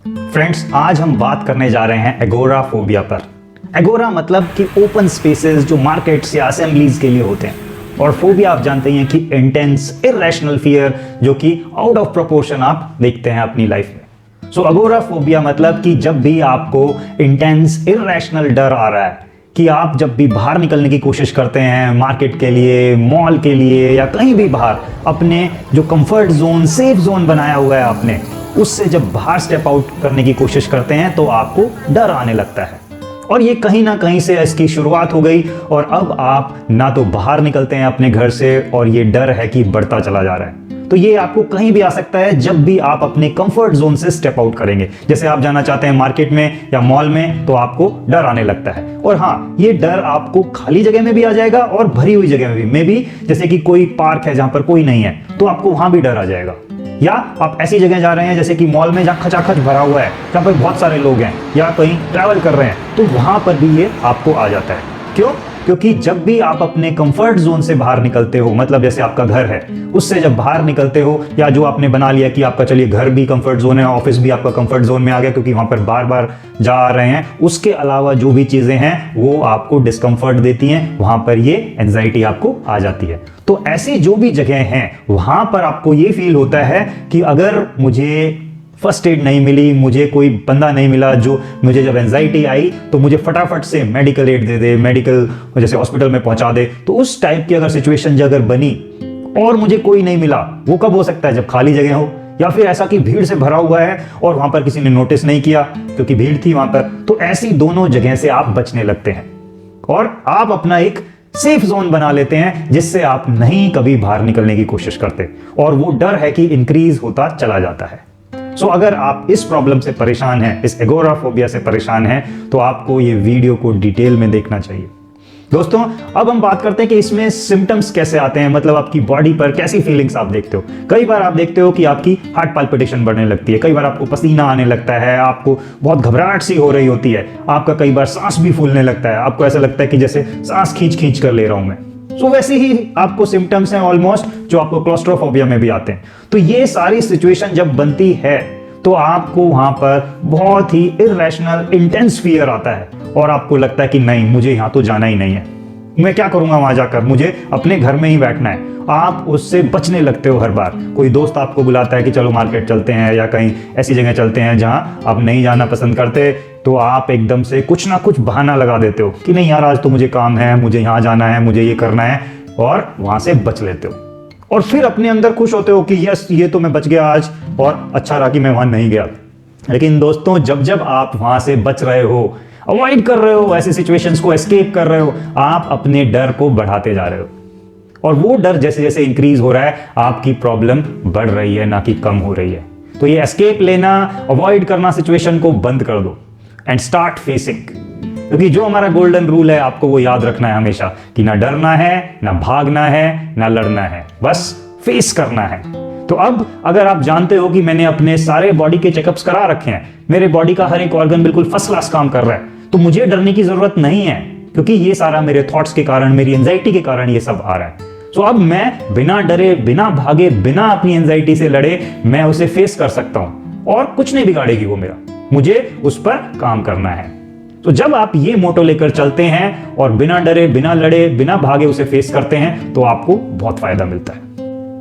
Friends, आज हम बात करने जा रहे हैं एगोराफोबिया पर। एगोरा मतलब कि ओपन स्पेसेस जो मार्केट्स या असेंबलीज के लिए होते हैं, और फोबिया आप जानते हैं कि इंटेंस इररेशनल फियर जो कि आउट ऑफ प्रोपोर्शन आप देखते हैं अपनी लाइफ में। सो एगोराफोबिया मतलब कि जब भी आपको इंटेंस इररेशनल डर आ रहा है कि आप जब भी बाहर निकलने की कोशिश करते हैं मार्केट के लिए, मॉल के लिए या कहीं भी बाहर, अपने जो कंफर्ट जोन, सेफ जोन बनाया हुआ है आपने, उससे जब बाहर स्टेप आउट करने की कोशिश करते हैं तो आपको डर आने लगता है। और ये कहीं ना कहीं से इसकी शुरुआत हो गई और अब आप ना तो बाहर निकलते हैं अपने घर से और ये डर है कि बढ़ता चला जा रहा है। तो ये आपको कहीं भी आ सकता है जब भी आप अपने कंफर्ट जोन से स्टेप आउट करेंगे। जैसे आप जाना चाहते हैं मार्केट में या मॉल में तो आपको डर आने लगता है। और हाँ, ये डर आपको खाली जगह में भी आ जाएगा और भरी हुई जगह में भी। मे बी जैसे कि कोई पार्क है जहां पर कोई नहीं है तो आपको वहां भी डर आ जाएगा। या आप ऐसी जगह जा रहे हैं जैसे कि मॉल में जहां खचाखच भरा हुआ है, जहां पर बहुत सारे लोग हैं, या कहीं ट्रैवल कर रहे हैं तो वहां पर भी ये आपको आ जाता है। क्यों? क्योंकि जब भी आप अपने कंफर्ट जोन से बाहर निकलते हो, मतलब जैसे आपका घर है, उससे जब बाहर निकलते हो, या जो आपने बना लिया कि आपका चलिए घर भी कंफर्ट जोन है, ऑफिस भी आपका कंफर्ट जोन में आ गया क्योंकि वहां पर बार बार जा रहे हैं, उसके अलावा जो भी चीजें हैं वो आपको डिस्कंफर्ट देती हैं, वहां पर ये एंजाइटी आपको आ जाती है। तो ऐसी जो भी जगह हैं वहां पर आपको ये फील होता है कि अगर मुझे फर्स्ट एड नहीं मिली, मुझे कोई बंदा नहीं मिला जो मुझे जब एंजाइटी आई तो मुझे फटाफट से मेडिकल एड दे दे, मेडिकल जैसे हॉस्पिटल में पहुंचा दे, तो उस टाइप की अगर सिचुएशन अगर बनी और मुझे कोई नहीं मिला, वो कब हो सकता है? जब खाली जगह हो, या फिर ऐसा कि भीड़ से भरा हुआ है और वहां पर किसी ने नोटिस नहीं किया क्योंकि भीड़ थी वहां पर। तो ऐसी दोनों जगह से आप बचने लगते हैं और आप अपना एक सेफ जोन बना लेते हैं जिससे आप नहीं कभी बाहर निकलने की कोशिश करते, और वो डर है कि इंक्रीज होता चला जाता है। सो अगर आप इस प्रॉब्लम से परेशान हैं, इस एगोराफोबिया से परेशान हैं, तो आपको ये वीडियो को डिटेल में देखना चाहिए। दोस्तों, अब हम बात करते हैं कि इसमें सिम्टम्स कैसे आते हैं, मतलब आपकी बॉडी पर कैसी फीलिंग्स आप देखते हो। कई बार आप देखते हो कि आपकी हार्ट पाल्पिटेशन बढ़ने लगती है, कई बार आपको पसीना आने लगता है, आपको बहुत घबराहट सी हो रही होती है, आपका कई बार सांस भी फूलने लगता है, आपको ऐसा लगता है कि जैसे सांस खींच खींच कर ले रहा हूं मैं। तो वैसे ही आपको सिम्टम्स हैं ऑलमोस्ट जो आपको क्लॉस्ट्रोफोबिया में भी आते हैं। तो ये सारी सिचुएशन जब बनती है तो आपको वहां पर बहुत ही इररेशनल इंटेंस फियर आता है और आपको लगता है कि नहीं, मुझे यहां तो जाना ही नहीं है, मैं क्या करूंगा वहां जाकर, मुझे अपने घर में ही बैठना है। आप उससे बचने लगते हो हर बार। कोई दोस्त आपको बुलाता है कि चलो मार्केट चलते हैं या कहीं ऐसी जगह चलते हैं जहां आप नहीं जाना पसंद करते, तो आप एकदम से कुछ ना कुछ बहाना लगा देते हो कि नहीं यार, आज तो मुझे काम है, मुझे यहाँ जाना है, मुझे ये करना है, और वहां से बच लेते हो। और फिर अपने अंदर खुश होते हो कि यस, ये तो मैं बच गया आज, और अच्छा रहा कि मैं वहां नहीं गया। लेकिन दोस्तों, जब जब आप वहां से बच रहे हो, अवॉइड कर रहे हो, ऐसी सिचुएशंस को एस्केप कर रहे हो, आप अपने डर को बढ़ाते जा रहे हो। और वो डर जैसे जैसे इंक्रीज हो रहा है, आपकी प्रॉब्लम बढ़ रही है, ना कि कम हो रही है। तो ये एस्केप लेना, अवॉइड करना सिचुएशन को बंद कर दो एंड स्टार्ट फेसिंग। क्योंकि जो हमारा गोल्डन रूल है, आपको वो याद रखना है हमेशा कि ना डरना है, ना भागना है, ना लड़ना है, बस फेस करना है। तो अब अगर आप जानते हो कि मैंने अपने सारे बॉडी के चेकअप्स करा रखे हैं, मेरे बॉडी का हर एक ऑर्गन बिल्कुल फर्स्ट क्लास काम कर रहा है, तो मुझे डरने की जरूरत नहीं है, क्योंकि ये सारा मेरे थॉट्स के कारण, मेरी एंजाइटी के कारण ये सब आ रहा है। तो अब मैं बिना डरे, बिना भागे, बिना अपनी एंजाइटी से लड़े, मैं उसे फेस कर सकता हूं और कुछ नहीं बिगाड़ेगी वो मेरा, मुझे उस पर काम करना है। तो जब आप ये मोटो लेकर चलते हैं और बिना डरे, बिना लड़े, बिना भागे उसे फेस करते हैं, तो आपको बहुत फायदा मिलता है।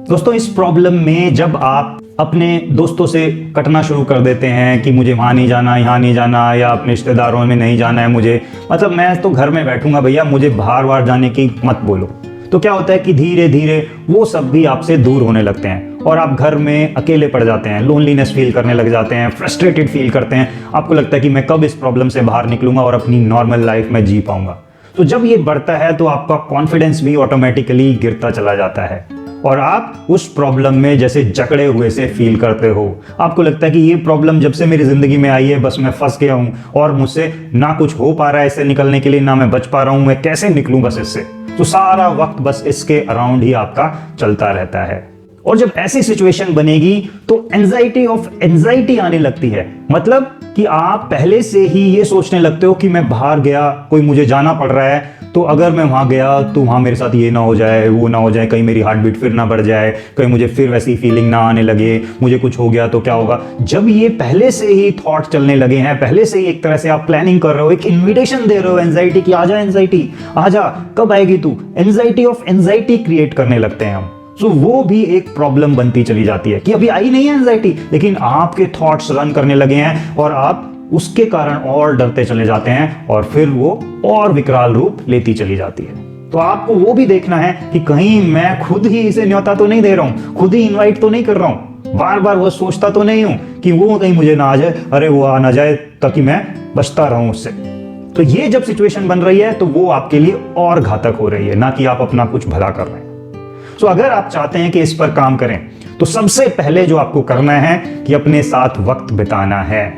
दोस्तों, इस प्रॉब्लम में जब आप अपने दोस्तों से कटना शुरू कर देते हैं कि मुझे वहां नहीं जाना, यहाँ नहीं जाना, या अपने रिश्तेदारों में नहीं जाना है मुझे, मतलब मैं तो घर में बैठूंगा भैया, मुझे बाहर बाहर जाने की मत बोलो, तो क्या होता है कि धीरे धीरे वो सब भी आपसे दूर होने लगते हैं और आप घर में अकेले पड़ जाते हैं, लोनलीनेस फील करने लग जाते हैं, फ्रस्ट्रेटेड फील करते हैं। आपको लगता है कि मैं कब इस प्रॉब्लम से बाहर निकलूंगा और अपनी नॉर्मल लाइफ में जी पाऊंगा। तो जब ये बढ़ता है तो आपका कॉन्फिडेंस भी ऑटोमेटिकली गिरता चला जाता है और आप उस प्रॉब्लम में जैसे जकड़े हुए से फील करते हो। आपको लगता है कि ये प्रॉब्लम जब से मेरी जिंदगी में आई है, बस मैं फंस गया हूं और मुझसे ना कुछ हो पा रहा है इससे निकलने के लिए, ना मैं बच पा रहा हूं, मैं कैसे निकलूं बस इससे। तो सारा वक्त बस इसके अराउंड ही आपका चलता रहता है। और जब ऐसी सिचुएशन बनेगी तो एंजाइटी ऑफ एंजाइटी आने लगती है, मतलब कि आप पहले से ही ये सोचने लगते हो कि मैं बाहर गया, कोई मुझे जाना पड़ रहा है तो अगर मैं वहां गया तो वहां मेरे साथ ये ना हो जाए, वो ना हो जाए, कहीं मेरी हार्ट बीट फिर ना बढ़ जाए, कहीं मुझे फिर वैसी फीलिंग ना आने लगे, मुझे कुछ हो गया तो क्या होगा। जब ये पहले से ही थॉट चलने लगे हैं, पहले से ही एक तरह से आप प्लानिंग कर रहे हो, एक इन्विटेशन दे रहे हो एंजाइटी की, आजा एंजाइटी आजा, कब आएगी तू, एंजाइटी ऑफ एंजाइटी क्रिएट करने लगते हैं हम। तो वो भी एक प्रॉब्लम बनती चली जाती है कि अभी आई नहीं है एंजाइटी, लेकिन आपके थॉट्स रन करने लगे हैं और आप उसके कारण और डरते चले जाते हैं और फिर वो और विकराल रूप लेती चली जाती है। तो आपको वो भी देखना है कि कहीं मैं खुद ही इसे न्योता तो नहीं दे रहा हूं, खुद ही इनवाइट तो नहीं कर रहा हूं, बार बार वो सोचता तो नहीं हूं कि वो कहीं मुझे ना आ जाए, अरे वो आ ना जाए ताकि मैं बचता रहूं उससे। तो ये जब सिचुएशन बन रही है तो वो आपके लिए और घातक हो रही है, ना कि आप अपना कुछ भला कर रहे हैं। तो अगर आप चाहते हैं कि इस पर काम करें तो सबसे पहले जो आपको करना है कि अपने साथ वक्त बिताना है।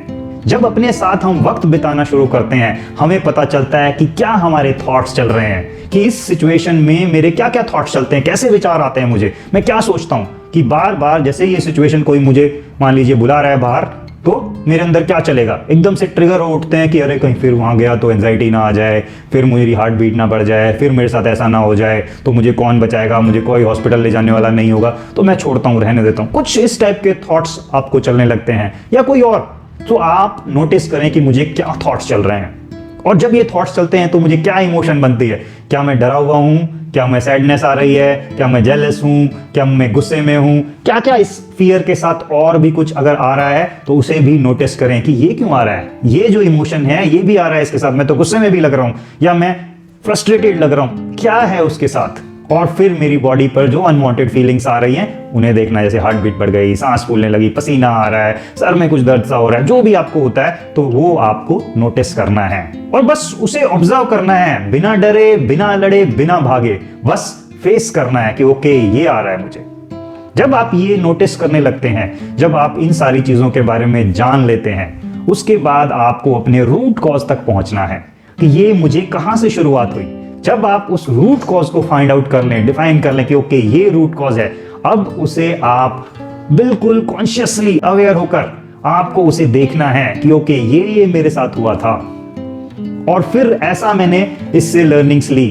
जब अपने साथ हम वक्त बिताना शुरू करते हैं, हमें पता चलता है कि क्या हमारे थॉट्स चल रहे हैं, कि इस सिचुएशन में मेरे क्या क्या थॉट्स चलते हैं, कैसे विचार आते हैं मुझे, मैं क्या सोचता हूं। कि बार बार जैसे ये सिचुएशन कोई मुझे मान लीजिए बुला रहा है बाहर, तो मेरे अंदर क्या चलेगा, एकदम से ट्रिगर हो उठते हैं कि अरे कहीं फिर वहां गया तो एंजाइटी ना आ जाए, फिर मेरी हार्ट बीट ना बढ़ जाए, फिर मेरे साथ ऐसा ना हो जाए तो मुझे कौन बचाएगा, मुझे कोई हॉस्पिटल ले जाने वाला नहीं होगा, तो मैं छोड़ता हूं, रहने देता हूं। कुछ इस टाइप के थॉट्स आपको चलने लगते हैं या कोई और। तो आप नोटिस करें कि मुझे क्या थॉट्स चल रहे हैं, और जब ये थॉट्स चलते हैं तो मुझे क्या इमोशन बनती है। क्या मैं डरा हुआ हूं, क्या मैं सैडनेस आ रही है, क्या मैं जेलस हूं, क्या मैं गुस्से में हूं, क्या क्या इस फियर के साथ और भी कुछ अगर आ रहा है तो उसे भी नोटिस करें कि ये क्यों आ रहा है, ये जो इमोशन है ये भी आ रहा है इसके साथ, मैं तो गुस्से में भी लग रहा हूं या मैं फ्रस्ट्रेटेड लग रहा हूं, क्या है उसके साथ। और फिर मेरी बॉडी पर जो अनवांटेड फीलिंग्स आ रही हैं उन्हें देखना, जैसे हार्ट बीट बढ़ गई, सांस फूलने लगी, पसीना आ रहा है, सर में कुछ दर्द सा हो रहा है, जो भी आपको होता है तो वो आपको नोटिस करना है और बस उसे ऑब्जर्व करना है, बिना डरे, बिना लड़े, बिना भागे, बस फेस करना है कि ओके ये आ रहा है मुझे। जब आप ये नोटिस करने लगते हैं, जब आप इन सारी चीजों के बारे में जान लेते हैं, उसके बाद आपको अपने रूट कॉज तक पहुंचना है कि ये मुझे कहां से शुरुआत हुई। जब आप उस रूट कॉज को फाइंड आउट कर लें, डिफाइन कर लें कि ओके ये रूट कॉज है, अब उसे आप बिल्कुल कॉन्शियसली अवेयर होकर आपको उसे देखना है कि ओके ये मेरे साथ हुआ था और फिर ऐसा मैंने इससे लर्निंग्स ली,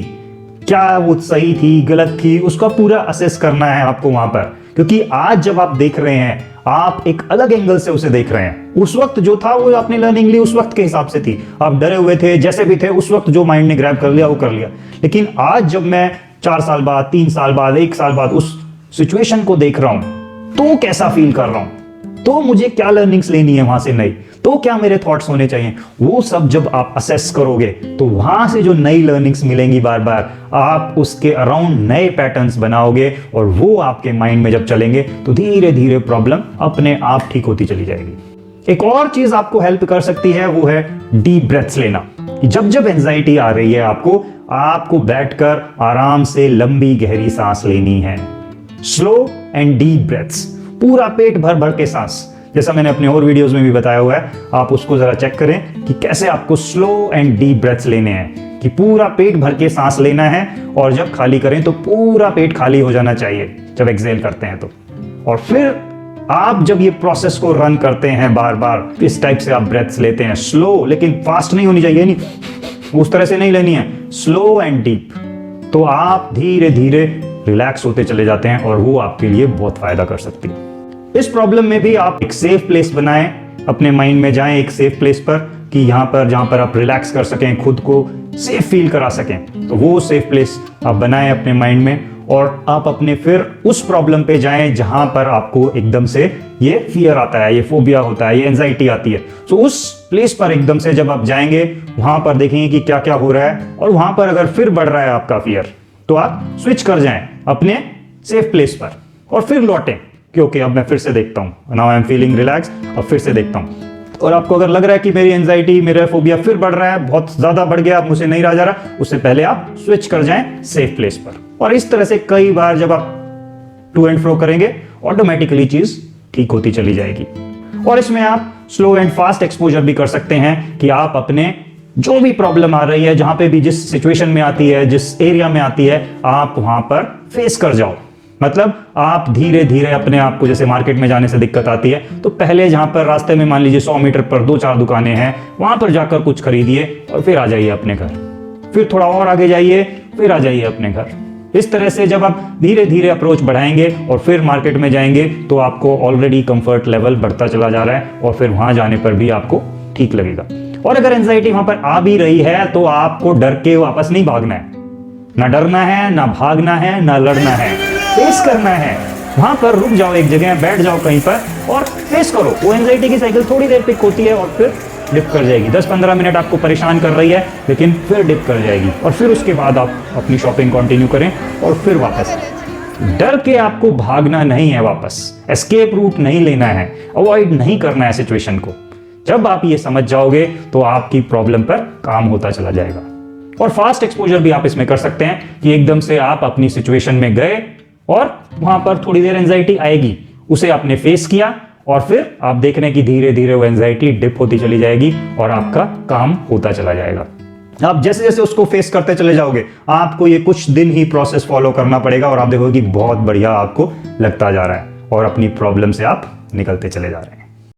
क्या वो सही थी, गलत थी, उसका पूरा असेस करना है आपको वहां पर। क्योंकि आज जब आप देख रहे हैं, आप एक अलग एंगल से उसे देख रहे हैं। उस वक्त जो था वो आपने लर्निंग ली उस वक्त के हिसाब से थी, आप डरे हुए थे, जैसे भी थे उस वक्त जो माइंड ने ग्रैब कर लिया वो कर लिया। लेकिन आज जब मैं 4 साल बाद, 3 साल बाद, 1 साल बाद उस सिचुएशन को देख रहा हूं तो कैसा फील कर रहा हूं, तो मुझे क्या लर्निंग्स लेनी है वहां से नई, तो क्या मेरे थॉट्स होने चाहिए, वो सब जब आप असेस करोगे तो वहां से जो नई लर्निंग्स मिलेंगी बार बार, आप उसके अराउंड नए पैटर्न्स बनाओगे और वो आपके माइंड में जब चलेंगे तो धीरे धीरे प्रॉब्लम अपने आप ठीक होती चली जाएगी। एक और चीज आपको हेल्प कर सकती है वो है डीप ब्रेथ्स लेना। जब जब एंजाइटी आ रही है आपको बैठकर आराम से लंबी गहरी सांस लेनी है, स्लो एंड डीप ब्रेथ्स, पूरा पेट भर भर के सांस। जैसा मैंने अपने और वीडियोस में भी बताया हुआ है, आप उसको जरा चेक करें कि कैसे आपको स्लो एंड डीप ब्रेथ्स लेने हैं, कि पूरा पेट भर के सांस लेना है और जब खाली करें तो पूरा पेट खाली हो जाना चाहिए जब एक्सहेल करते हैं तो। और फिर आप जब ये प्रोसेस को रन करते हैं बार बार, इस टाइप से आप ब्रेथ्स लेते हैं, स्लो, लेकिन फास्ट नहीं होनी चाहिए, नहीं उस तरह से नहीं लेनी है, स्लो एंड डीप, तो आप धीरे धीरे रिलैक्स होते चले जाते हैं और वो आपके लिए बहुत फायदा कर सकती है। इस प्रॉब्लम में भी आप एक सेफ प्लेस बनाएं, अपने माइंड में जाएं एक सेफ प्लेस पर कि यहां पर जहां पर आप रिलैक्स कर सकें, खुद को सेफ फील करा सकें, तो वो सेफ प्लेस आप बनाएं अपने माइंड में और आप अपने फिर उस प्रॉब्लम पे जाएं जहां पर आपको एकदम से ये फियर आता है, ये फोबिया होता है, ये एंजाइटी आती है। तो उस प्लेस पर एकदम से जब आप जाएंगे वहां पर देखेंगे कि क्या क्या हो रहा है और वहां पर अगर फिर बढ़ रहा है आपका फियर तो आप स्विच कर जाएं अपने सेफ प्लेस पर और फिर लौटें क्योंकि अब मैं फिर से देखता हूं, now I am feeling relax, अब फिर से देखता हूं। और आपको अगर लग रहा है कि मेरी एंजाइटी, मेरा फोबिया फिर बढ़ रहा है, बहुत ज्यादा बढ़ गया, अब मुझसे नहीं रहा जा रहा, उससे पहले आप स्विच कर जाएं सेफ प्लेस पर। और इस तरह से कई बार जब आप टू एंड फ्रो करेंगे ऑटोमेटिकली चीज ठीक होती चली जाएगी। और इसमें आप स्लो एंड फास्ट एक्सपोजर भी कर सकते हैं कि आप अपने जो भी प्रॉब्लम आ रही है, जहां पे भी जिस सिचुएशन में आती है, जिस एरिया में आती है, आप वहां पर फेस कर जाओ। मतलब आप धीरे धीरे अपने आप को, जैसे मार्केट में जाने से दिक्कत आती है तो पहले जहां पर रास्ते में मान लीजिए 100 मीटर पर 2-4 दुकानें हैं, वहां पर जाकर कुछ खरीदिए और फिर आ जाइए अपने घर। फिर थोड़ा और आगे जाइए, फिर आ जाइए अपने घर। इस तरह से जब आप धीरे धीरे अप्रोच बढ़ाएंगे और फिर मार्केट में जाएंगे तो आपको ऑलरेडी कंफर्ट लेवल बढ़ता चला जा रहा है और फिर वहां जाने पर भी आपको ठीक लगेगा। और अगर एंजाइटी वहां पर आ भी रही है तो आपको डर के वापस नहीं भागना है, ना डरना है, ना भागना है, ना लड़ना है, फेस करना है। वहां पर रुक जाओ, एक जगह बैठ जाओ कहीं पर और फेस करो। वो एंजाइटी की साइकिल थोड़ी देर पिक होती है और फिर डिप कर जाएगी। 10-15 मिनट आपको परेशान कर रही है लेकिन फिर डिप कर जाएगी और फिर उसके बाद आप अपनी शॉपिंग कंटिन्यू करें और फिर वापस आए। डर के आपको भागना नहीं है, वापस एस्केप रूट नहीं लेना है, अवॉइड नहीं करना है सिचुएशन को। जब आप ये समझ जाओगे तो आपकी प्रॉब्लम पर काम होता चला जाएगा। और फास्ट एक्सपोजर भी आप इसमें कर सकते हैं कि एकदम से आप अपनी सिचुएशन में गए और वहां पर थोड़ी देर एंजाइटी आएगी, उसे आपने फेस किया और फिर आप देख रहे हैं कि धीरे धीरे वो एंजाइटी डिप होती चली जाएगी और आपका काम होता चला जाएगा। आप जैसे जैसे उसको फेस करते चले जाओगे, आपको ये कुछ दिन ही प्रोसेस फॉलो करना पड़ेगा और आप देखोगे कि बहुत बढ़िया आपको लगता जा रहा है और अपनी प्रॉब्लम से आप निकलते चले जा रहे हैं।